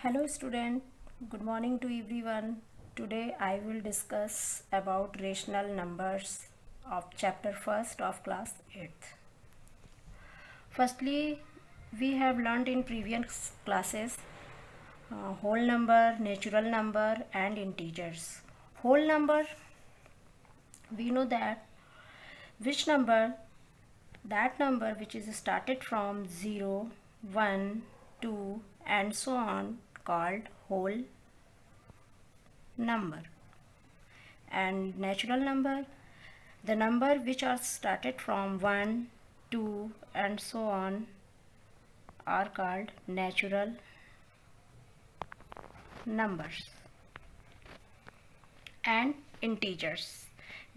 Hello student, good morning to everyone. Today I will discuss about rational numbers of chapter 1st of class 8th. Firstly, we have learned in previous classes whole number, natural number and integers. Whole number, we know that which number, that number which is started from 0, 1, 2 and so on called whole number. And natural number, the number which are started from 1, 2 and so on are called natural numbers. And integers,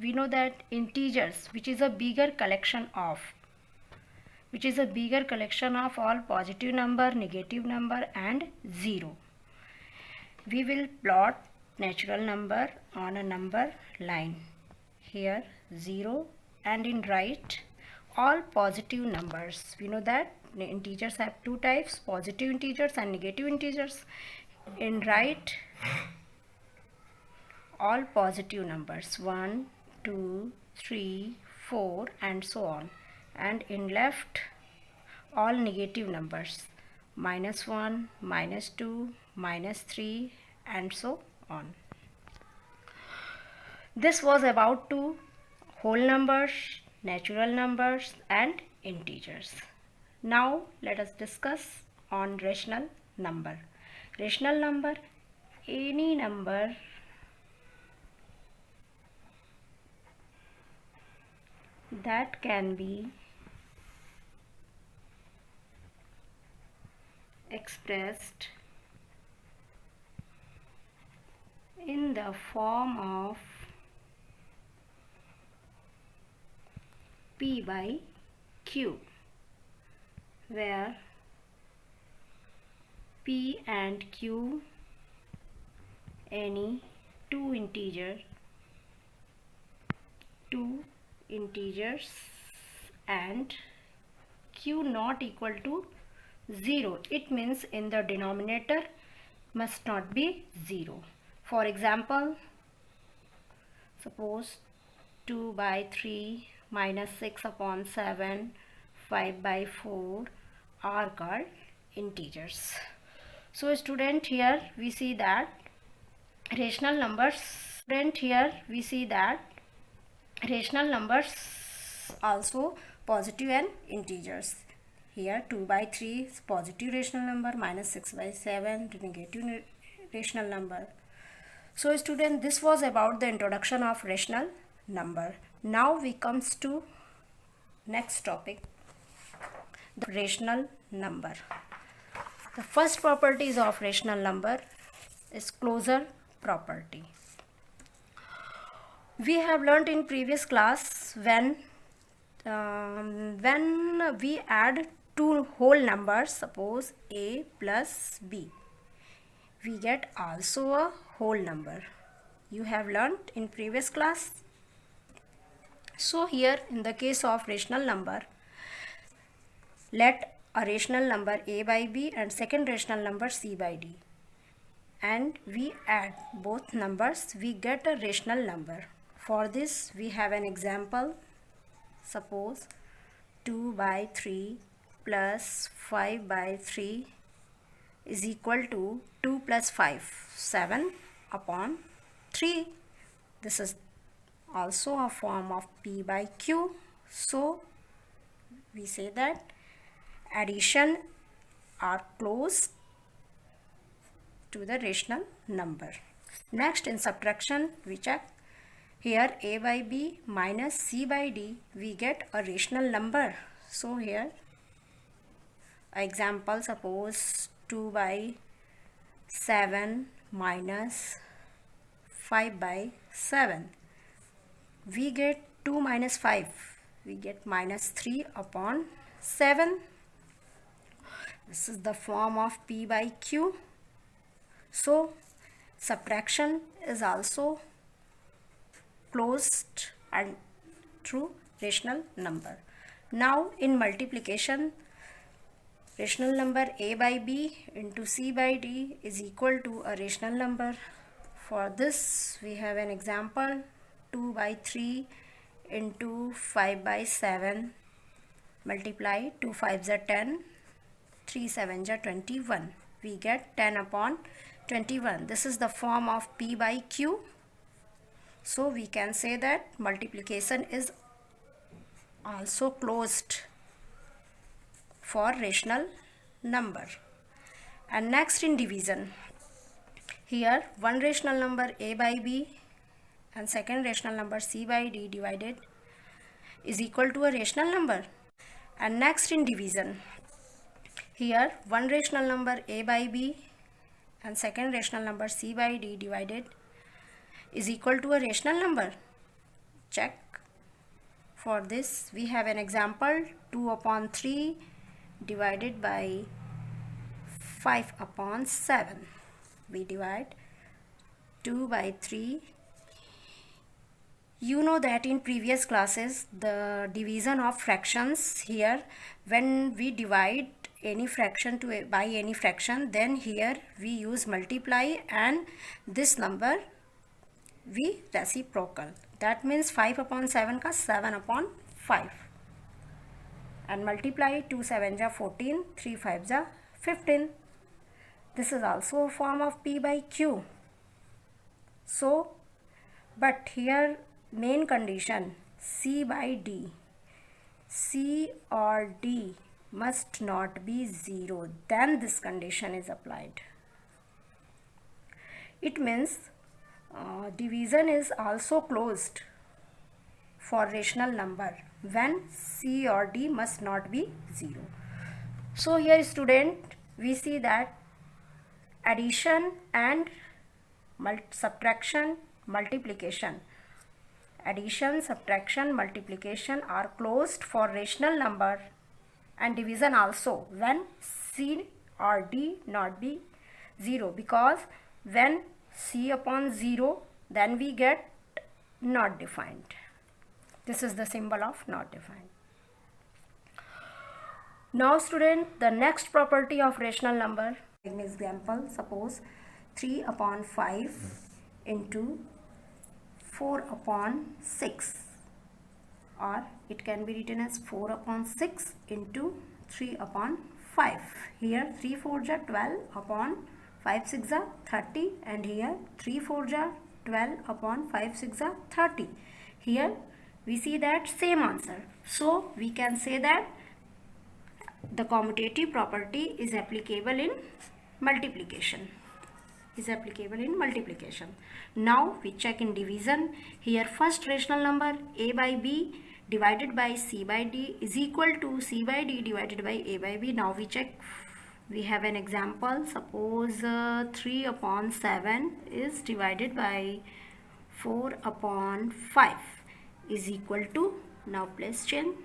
we know that integers which is a bigger collection of all positive number, negative number and 0. We will plot natural number on a number line. Here 0 and in right all positive numbers. We know that integers have two types, positive integers and negative integers. In right all positive numbers 1, 2, 3, 4 and so on, and in left all negative numbers -1, -2, -3 and so on. This was about two whole numbers, natural numbers and integers. Now let us discuss on rational number. Rational number, any number that can be expressed in the form of P by Q, where P and Q any two integers and Q not equal to 0. It means in the denominator must not be 0. For example, suppose 2 by 3 minus 6 upon 7, 5 by 4 are called integers. So student, here we see that rational numbers also positive and integers. Here 2 by 3 is positive rational number, minus 6 by 7 negative rational number. So student, this was about the introduction of rational number. Now we comes to next topic, the rational number. The first properties of rational number is closure property. We have learnt in previous class when we add two whole numbers, suppose a plus b, we get also a whole number. You have learnt in previous class. So here in the case of rational number, let a rational number a by b and second rational number c by d, and we add both numbers, we get a rational number. For this we have an example. Suppose 2 by 3 plus 5 by 3 is equal to 2 plus 5, 7 upon 3. This is also a form of P by Q. So we say that addition are close to the rational number. Next, in subtraction we check. Here a by b minus c by d, we get a rational number. So here example, suppose 2 by 7 minus 5 by 7, we get 2 minus 5, we get minus 3 upon 7. This is the form of P by Q. So subtraction is also closed and true rational number. Now in multiplication, Rational number a by b into c by d is equal to a rational number. For this we have an example: 2 by 3 into 5 by 7. Multiply 2 5s are 10, 3 7s are 21. We get 10 upon 21. This is the form of p by q. So we can say that multiplication is also closed for rational number. And next, in division, here one rational number a by b and second rational number c by d divided is equal to a rational number. And next, in division, here one rational number a by b and second rational number c by d divided is equal to a rational number. Check. For this we have an example: 2 upon 3 divided by 5 upon 7. We divide 2 by 3. You know that in previous classes the division of fractions, here when we divide any fraction by any fraction, then here we use multiply and this number we reciprocal. That means 5 upon 7 ka 7 upon 5. And multiply 2 7s are 14, 3 5s are 15. This is also a form of p by q. So, but here main condition, c by d, c or d must not be 0, then this condition is applied. It means division is also closed for rational number when c or d must not be 0. So here, student, we see that addition and subtraction, multiplication, addition, subtraction, multiplication are closed for rational number, and division also when c or d not be 0, because when c upon 0, then we get not defined. This is the symbol of not defined. Now student, the next property of rational number. An example, suppose 3 upon 5 into 4 upon 6, or it can be written as 4 upon 6 into 3 upon 5. Here 3 4s are 12 upon 5 6 are 30, and here 3 4s are 12 upon 5 6 are 30. Here we see that same answer. So we can say that the commutative property is applicable in multiplication. Now we check in division. Here first rational number a by b divided by c by d is equal to c by d divided by a by b. Now we check. We have an example. Suppose 3 upon 7 is divided by 4 upon 5 is equal to, now place change,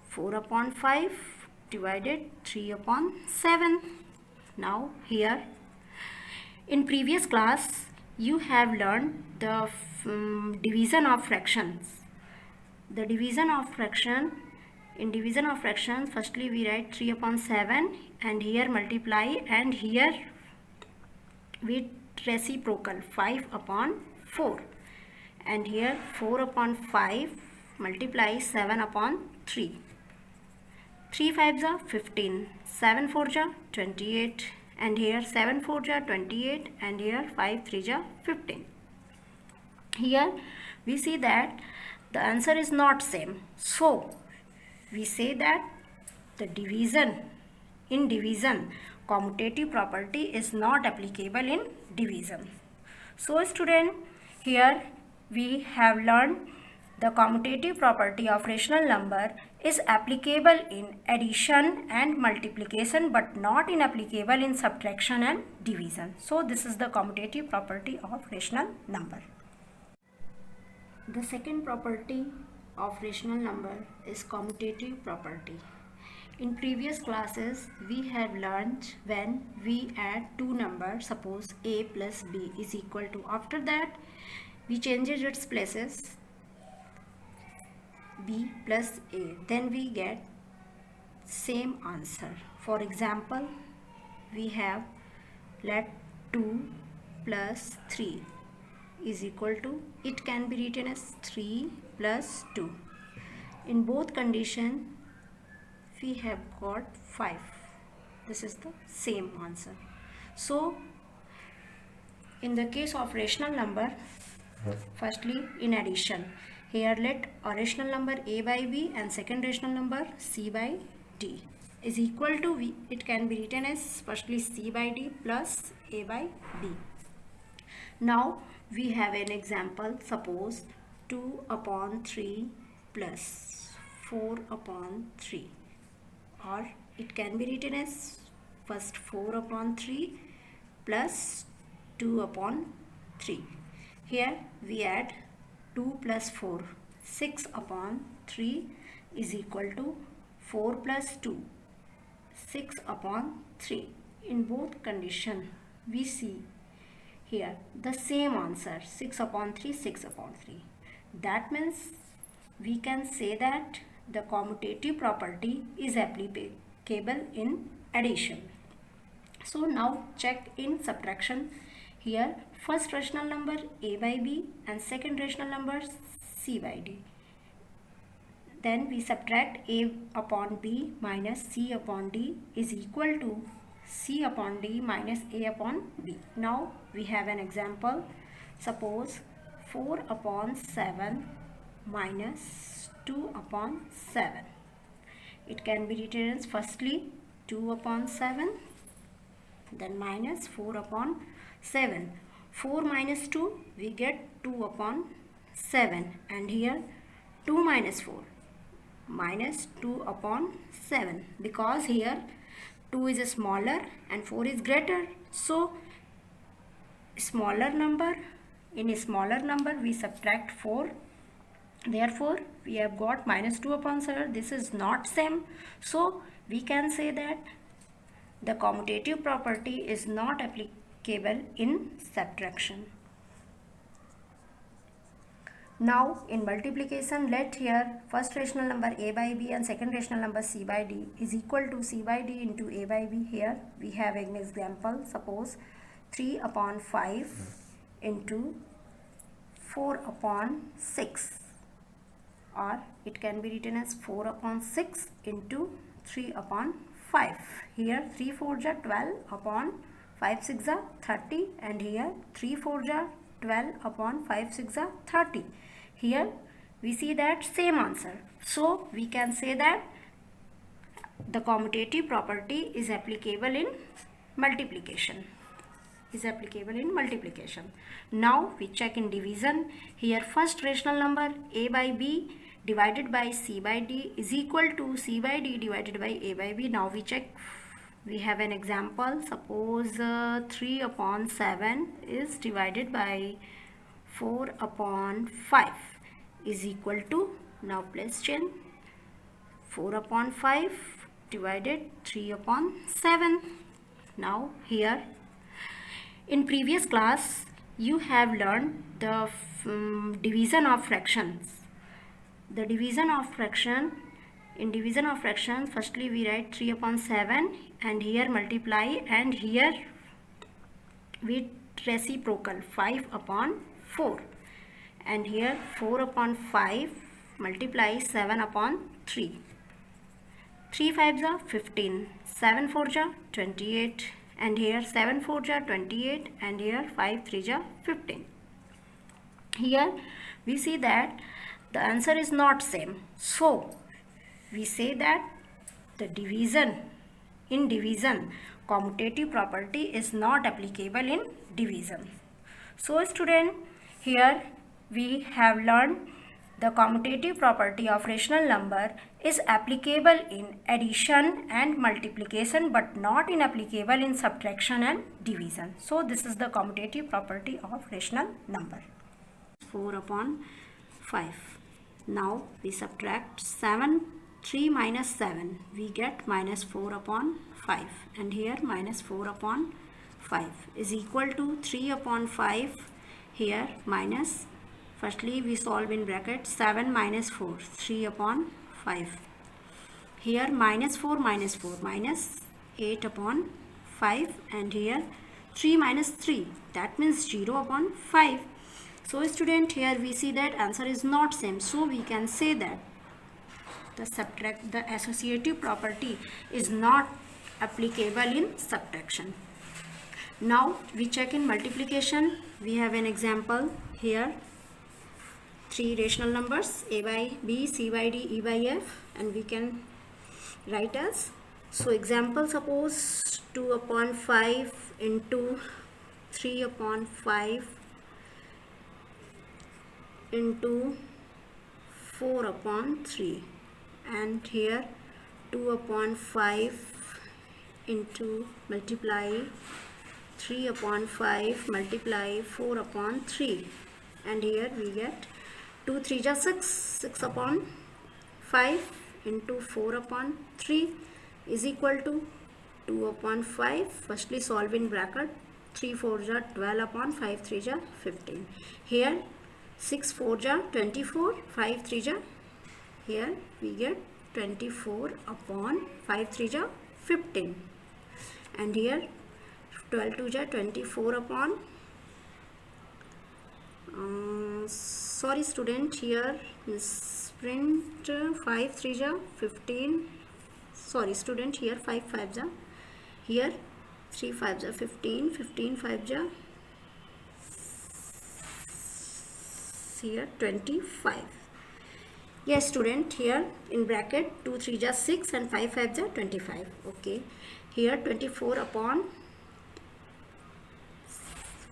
4 upon 5 divided 3 upon 7. Now here, in previous class you have learned the division of fractions. The division of fraction, in division of fractions, firstly we write 3 upon 7 and here multiply, and here we reciprocal 5 upon 4, and here 4 upon 5 multiply 7 upon 3. 3 5s are 15, 7 4s are 28, and here 7 4s are 28, and here 5 3s are 15. Here we see that the answer is not same. So we say that the division, in division, commutative property is not applicable in division. So student, here we have learned the commutative property of rational number is applicable in addition and multiplication, but not in applicable in subtraction and division. So this is the commutative property of rational number. The second property of rational number is commutative property. In previous classes we have learned when we add two numbers, suppose a plus b is equal to, after that we changes its places, b plus a, then we get same answer. For example, we have, let 2 plus 3 is equal to, it can be written as 3 plus 2. In both conditions, we have got 5. This is the same answer. So, in the case of rational number, firstly in addition, here let a rational number a by b and second rational number c by d is equal to v. It can be written as firstly c by d plus a by b. Now we have an example. Suppose 2 upon 3 plus 4 upon 3, or it can be written as first 4 upon 3 plus 2 upon 3. Here we add 2 plus 4, 6 upon 3 is equal to 4 plus 2, 6 upon 3. In both conditions we see here the same answer, 6 upon 3, 6 upon 3. That means we can say that the commutative property is applicable in addition. So now check in subtraction. Here first rational number a by b and second rational number c by d. Then we subtract a upon b minus c upon d is equal to c upon d minus a upon b. Now we have an example. Suppose 4 upon 7 minus 2 upon 7. It can be written as firstly 2 upon 7, then minus 4 upon 7. 4 minus 2, we get 2 upon 7, and here 2 minus 4, minus 2 upon 7, because here 2 is smaller and 4 is greater. So smaller number, in a smaller number we subtract 4. Therefore we have got minus 2 upon 7. This is not same. So we can say that the commutative property is not applicable in subtraction. Now in multiplication, let here first rational number a by b and second rational number c by d is equal to c by d into a by b. Here we have an example. Suppose 3 upon 5 into 4 upon 6, or it can be written as 4 upon 6 into 3 upon 5. Here 3 4 ja 12 upon 5 6 ja 30, and here 3 4 ja 12 upon 5 6 ja 30. Here we see that same answer. So we can say that the commutative property is applicable in multiplication. Now we check in division. Here first rational number a by b divided by c by d is equal to c by d divided by a by b. Now we check. We have an example. Suppose 3 upon 7 is divided by 4 upon 5 is equal to, now place change, 4 upon 5 divided 3 upon 7. Now here in previous class you have learned the division of fractions. The division of fraction, in division of fraction, firstly we write 3 upon 7 and here multiply, and here we reciprocal 5 upon 4, and here 4 upon 5 multiply 7 upon 3. 3 5s are 15, 7 4s are 28, and here 7 4s are 28, and here 5 3s are 15. Here we see that the answer is not same. So we say that the division, in division, commutative property is not applicable in division. So student, here we have learned the commutative property of rational number is applicable in addition and multiplication, but not in applicable in subtraction and division. So this is the commutative property of rational number. 4 upon 5. Now we subtract 3 minus 7, we get minus 4 upon 5, and here minus 4 upon 5 is equal to 3 upon 5. Here minus, firstly we solve in bracket 7 minus 4, 3 upon 5. here minus 4 minus 8 upon 5, and here 3 minus 3, that means 0 upon 5. So student, here we see that answer is not same, so we can say that the associative property is not applicable in subtraction. Now we check in multiplication. We have an example here, 3 rational numbers a by b, c by d, e by f, and we can write as, so example, suppose 2 upon 5 into 3 upon 5 into 4 upon 3, and here 2 upon 5 into multiply 3 upon 5 multiply 4 upon 3, and here we get 2 3 ja 6 upon 5 into 4 upon 3 is equal to 2 upon 5. Firstly solve in bracket, 3 4 ja 12 upon 5 3 ja 15. Here 6 4 ja 24, 5 3 ja, here we get 24 upon 5 3 ja 15, and here 12 2 ja 24 upon sorry student, here print 5 3 ja 15, sorry student, here 5 5 ja, here 3 5 ja 15, 15 5 ja here 25. Yes student, here in bracket 2 3 ja 6 and 5 5 ja 25. Okay, here 24 upon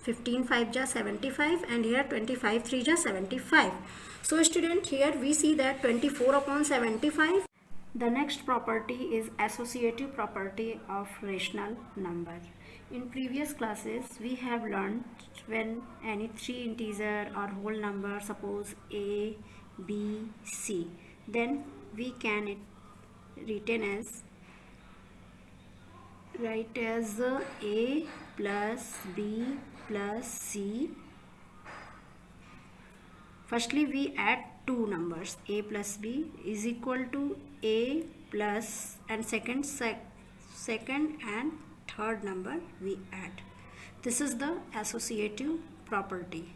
15 5 ja 75, and here 25 3 ja 75. So student, here we see that 24 upon 75. The next property is associative property of rational number. In previous classes we have learned when any 3 integer or whole number, suppose a, b, c, then we can write as a plus b plus c. Firstly we add two numbers, a plus b is equal to a plus, and second and third number we add. This is the associative property.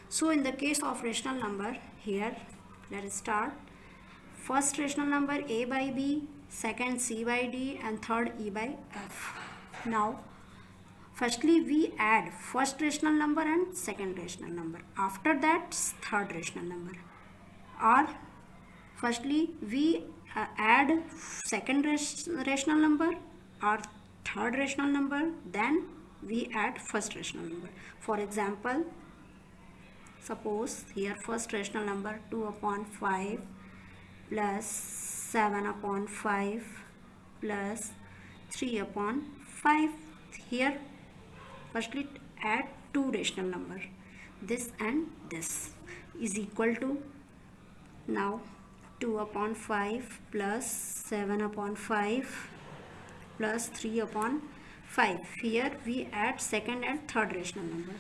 So in the case of rational number, here let us start. First rational number a by b, second c by d, and third e by f. Now firstly we add first rational number and second rational number, after that third rational number, or firstly we add second rational number or third rational number, then we add first rational number. For example, suppose here first rational number 2 upon 5 plus 7 upon 5 plus 3 upon 5. Here firstly add two rational number, this and this is equal to, now 2 upon 5 plus 7 upon 5 plus 3 upon 5. Here we add second and third rational number.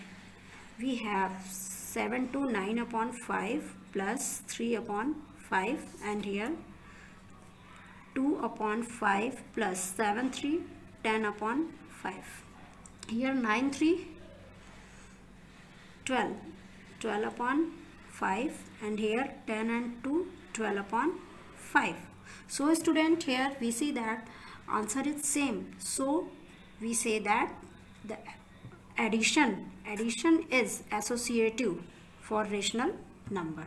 We have 7 to 9 upon 5 plus 3 upon 5, and here 2 upon 5 plus 7 3 10 upon 5. Here 9 3 12 upon 5, and here 10 and 2 12 upon 5. So student, here we see that answer is same, so we say that the addition is associative for rational number.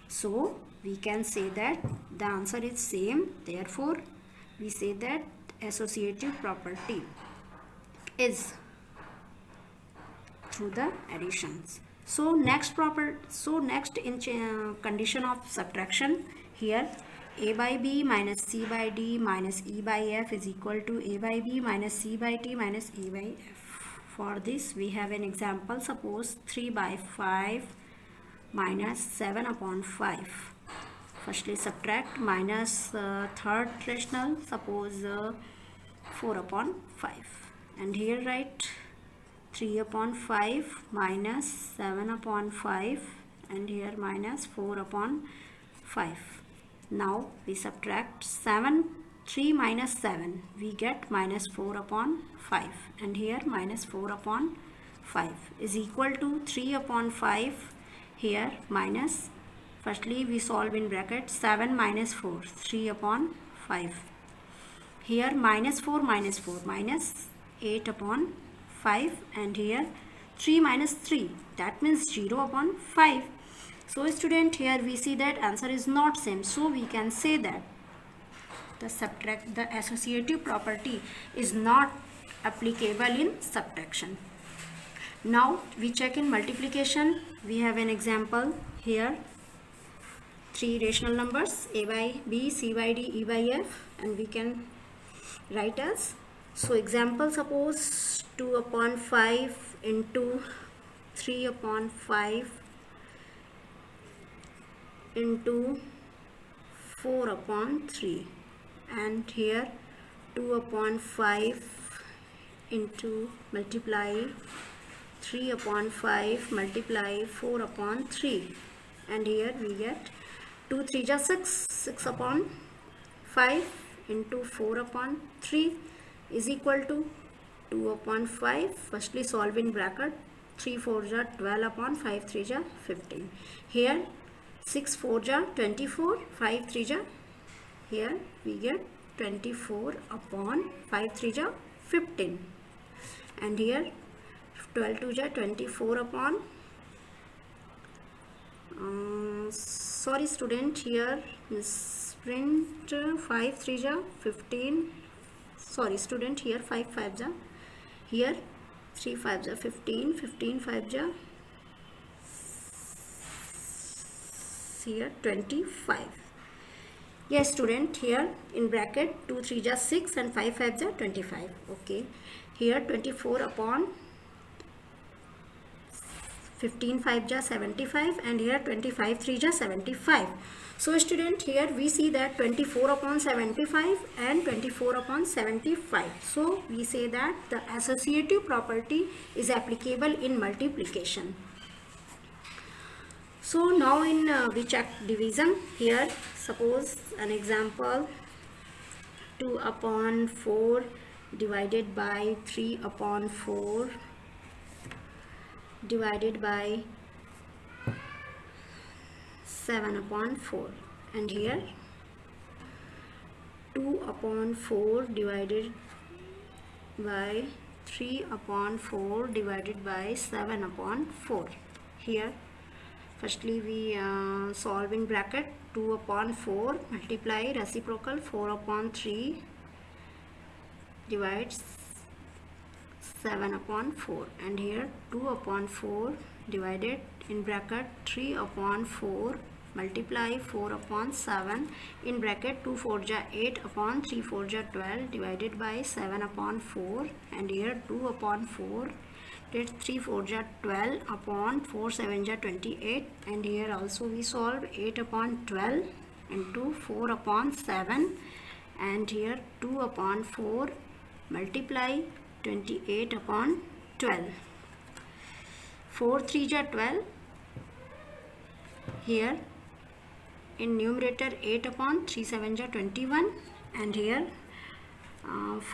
So we can say that the answer is same, therefore we say that associative property is through the additions. So next in condition of subtraction, here a by b minus c by d minus e by f is equal to a by b minus c by d minus e by f. For this we have an example, suppose 3 by 5 minus 7 upon 5. Firstly subtract, minus third rational, suppose 4 upon 5, and here write 3 upon 5 minus 7 upon 5, and here minus 4 upon 5. Now we subtract 3 minus 7, we get minus 4 upon 5, and here minus 4 upon 5 is equal to 3 upon 5, here minus, firstly we solve in bracket 7 minus 4, 3 upon 5, here minus 4 minus 4, minus 8 upon 5, and here 3 minus 3, that means 0 upon 5. So student, here we see that answer is not same, so we can say that the associative property is not applicable in subtraction. Now we check in multiplication. We have an example here, 3 rational numbers a by b, c by d, e by f, and we can write as, so example, suppose 2 upon 5 into 3 upon 5 into 4 upon 3, and here 2 upon 5 into multiply 3 upon 5 multiply 4 upon 3, and here we get 2 3 ja 6, 6 upon 5 into 4 upon 3 is equal to 2 upon 5, firstly solve in bracket, 3 4 ja 12 upon 5 3 ja 15, here 6 4 ja 24, 5 3 ja, here we get 24 upon 5 3 ja 15, and here 12 2 ja 24 upon sorry student, here print 5 3 ja 15, sorry student, here 5 5 ja, here 3 5 ja 15, 15 5 ja, here 25. Yes student, here in bracket 2 3 ja 6 and 5 5 ja 25. Okay, here 24 upon 15 5 ja 75, and here 25 3 ja 75. So student, here we see that 24 upon 75 and 24 upon 75. So we say that the associative property is applicable in multiplication. So now in we check division. Here suppose an example, 2 upon 4 divided by 3 upon 4 divided by 7 upon 4, and here 2 upon 4 divided by 3 upon 4 divided by 7 upon 4. Here firstly we solve in bracket, 2 upon 4 multiply reciprocal 4 upon 3 divides 7 upon 4, and here 2 upon 4 divided in bracket 3 upon 4 multiply 4 upon 7 in bracket 2 4 ja 8 upon 3 4 ja 12 divided by 7 upon 4, and here 2 upon 4 did 3 4 ja 12 upon 4 7 ja 28, and here also we solve 8 upon 12 into 4 upon 7, and here 2 upon 4 multiply 28 upon 12, 4 3 ja 12, here in numerator 8 upon 3 7 ja 21, and here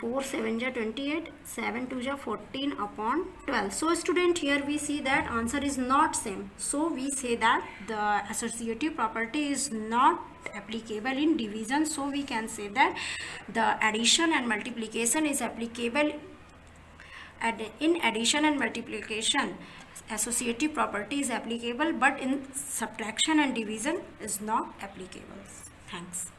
4 7 ja 28, 7 2 ja 14 upon 12. So student, here we see that answer is not same, so we say that the associative property is not applicable in division. So we can say that the addition and multiplication is applicable. In addition and multiplication, associative property is applicable, but in subtraction and division is not applicable. Thanks.